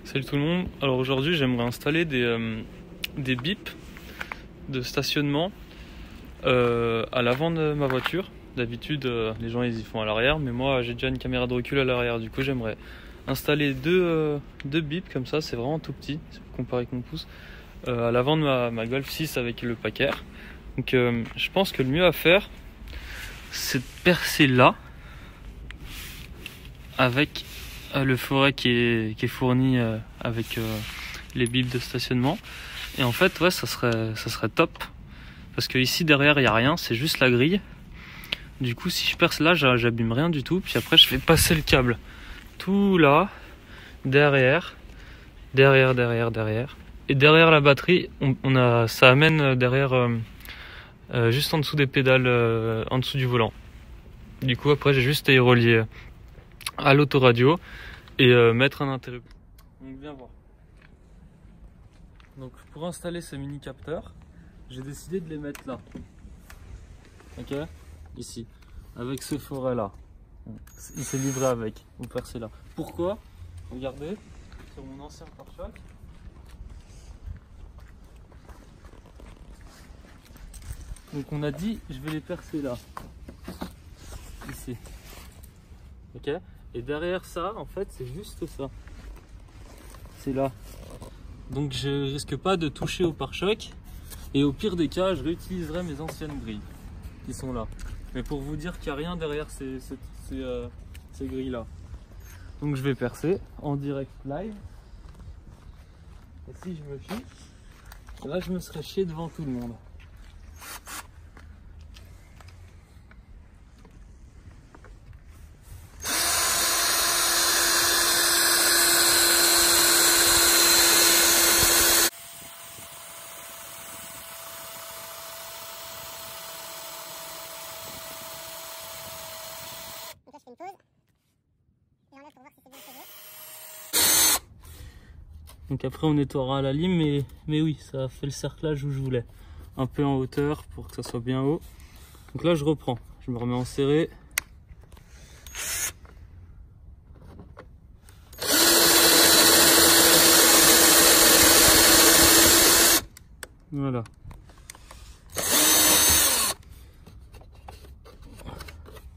Salut tout le monde. Alors aujourd'hui j'aimerais installer des bips de stationnement à l'avant de ma voiture. D'habitude les gens ils y font à l'arrière, mais moi j'ai déjà une caméra de recul à l'arrière. Du coup j'aimerais installer deux bips comme ça, c'est vraiment tout petit comparé avec mon pouce, à l'avant de ma Golf 6 avec le pack air. Donc je pense que le mieux à faire c'est de percer là avec le forêt qui est fourni avec les bips de stationnement. Et en fait ouais ça serait top, parce que ici derrière il n'y a rien, c'est juste la grille. Du coup si je perce là j'abîme rien du tout, puis après je fais passer le câble tout là, derrière, et derrière la batterie ça amène derrière juste en dessous des pédales, en dessous du volant. Du coup après j'ai juste à y relier à l'autoradio et mettre un interrupteur. Donc viens voir. Donc pour installer ces mini capteurs, j'ai décidé de les mettre là. Ok, ici, avec ce forêt là. Il s'est livré avec, vous percez là. Pourquoi? Regardez, sur mon ancien pare-choc. Donc on a dit, je vais les percer là. Ici. Ok. Et derrière ça, en fait, c'est juste ça. C'est là. Donc je risque pas de toucher au pare-choc. Et au pire des cas, je réutiliserai mes anciennes grilles qui sont là. Mais pour vous dire qu'il n'y a rien derrière ces grilles là. Donc je vais percer en direct live. Et si je me fie, là je me serais chié devant tout le monde. Donc là je fais une pause et enlève pour voir si c'est bien serré. Donc après on nettoiera la lime, mais oui, ça a fait le cerclage où je voulais. Un peu en hauteur pour que ça soit bien haut. Donc là je reprends, je me remets en serré. Voilà.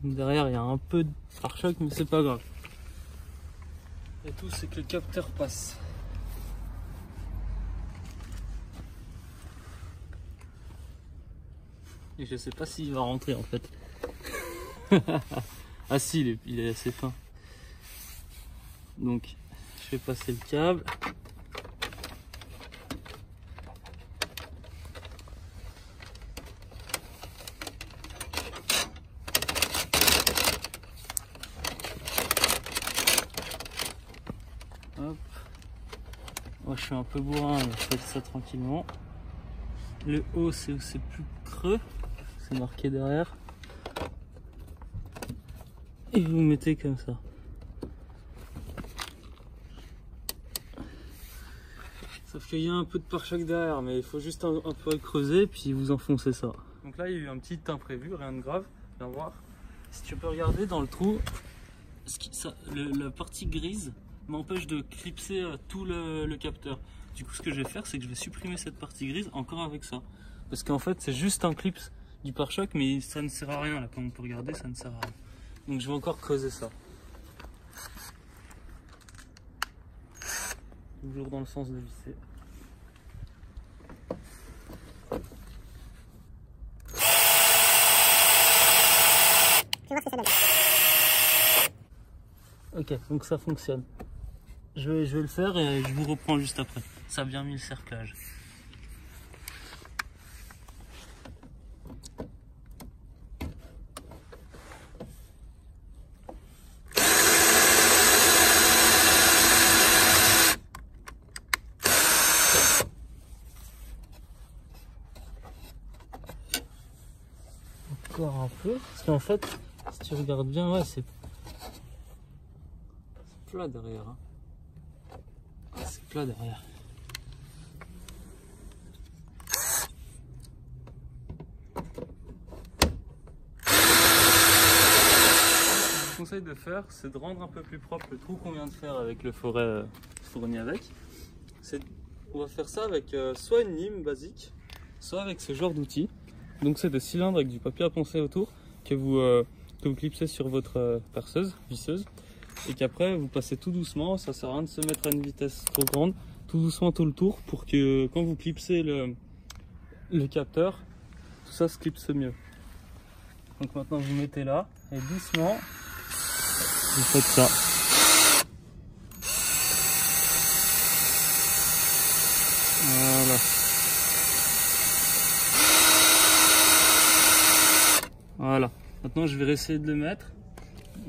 Derrière il y a un peu de pare-choc, mais c'est pas grave. Et tout c'est que le capteur passe. Et je sais pas s'il va rentrer en fait. Ah si, il est assez fin. Donc je fais passer le câble. Hop. Moi je suis un peu bourrin, mais je fais ça tranquillement. Le haut c'est où c'est plus creux, c'est marqué derrière. Et vous mettez comme ça. Sauf qu'il y a un peu de pare-choc derrière, mais il faut juste un peu creuser, puis vous enfoncez ça. Donc là il y a eu un petit imprévu, rien de grave, viens voir. Si tu peux regarder dans le trou, la partie grise m'empêche de clipser tout le capteur. Du coup ce que je vais faire c'est que je vais supprimer cette partie grise encore avec ça. Parce qu'en fait c'est juste un clip du pare-choc, mais ça ne sert à rien là, comme on peut regarder ça ne sert à rien. Donc je vais encore creuser ça. Toujours dans le sens de visser. Je vais voir ce que ça donne. Ok, donc ça fonctionne. Je vais le faire et je vous reprends juste après. Ça a bien mis le cerclage. Encore un peu, parce qu'en fait, si tu regardes bien, ouais, c'est plat derrière. Hein. C'est plat derrière. Ce que je vous conseille de faire, c'est de rendre un peu plus propre le trou qu'on vient de faire avec le forêt fourni avec. On va faire ça avec soit une lime basique, soit avec ce genre d'outil. Donc c'est des cylindres avec du papier à poncer autour que vous clipsez sur votre perceuse, visseuse, et qu'après vous passez tout doucement. Ça sert à rien de se mettre à une vitesse trop grande, tout doucement tout le tour pour que quand vous clipsez le capteur, tout ça se clipse mieux. Donc maintenant vous mettez là et doucement vous faites ça. Voilà. Voilà. Maintenant je vais essayer de le mettre.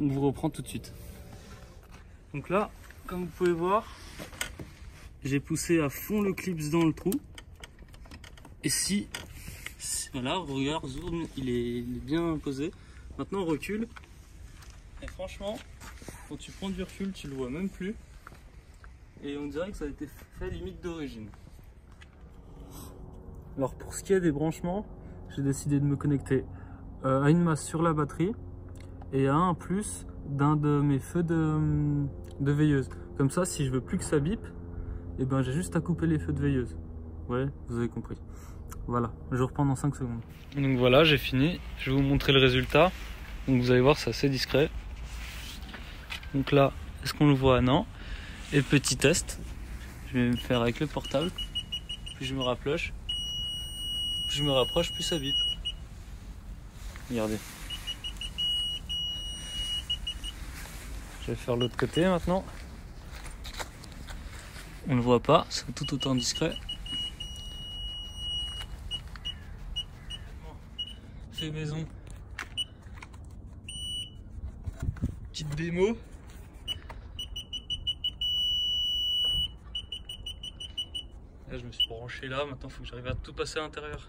On vous reprend tout de suite. Donc là, comme vous pouvez voir, j'ai poussé à fond le clips dans le trou. Et voilà, regarde, zoom, il est bien posé. Maintenant on recule. Et franchement, quand tu prends du recul, tu le vois même plus. Et on dirait que ça a été fait limite d'origine. Alors pour ce qui est des branchements, j'ai décidé de me connecter à une masse sur la batterie et à un plus d'un de mes feux de veilleuse. Comme ça, si je veux plus que ça bip, et ben j'ai juste à couper les feux de veilleuse. Ouais, vous avez compris. Voilà, je reprends dans 5 secondes. Donc voilà, j'ai fini. Je vais vous montrer le résultat. Donc vous allez voir, c'est assez discret. Donc là, est-ce qu'on le voit? Non. Et petit test, je vais me faire avec le portable. Puis je me rapproche. Plus je me rapproche, plus ça bip. Regardez. Je vais faire l'autre côté maintenant. On ne le voit pas, c'est tout autant discret. Fait maison. Petite démo. Là, je me suis branché là, maintenant il faut que j'arrive à tout passer à l'intérieur.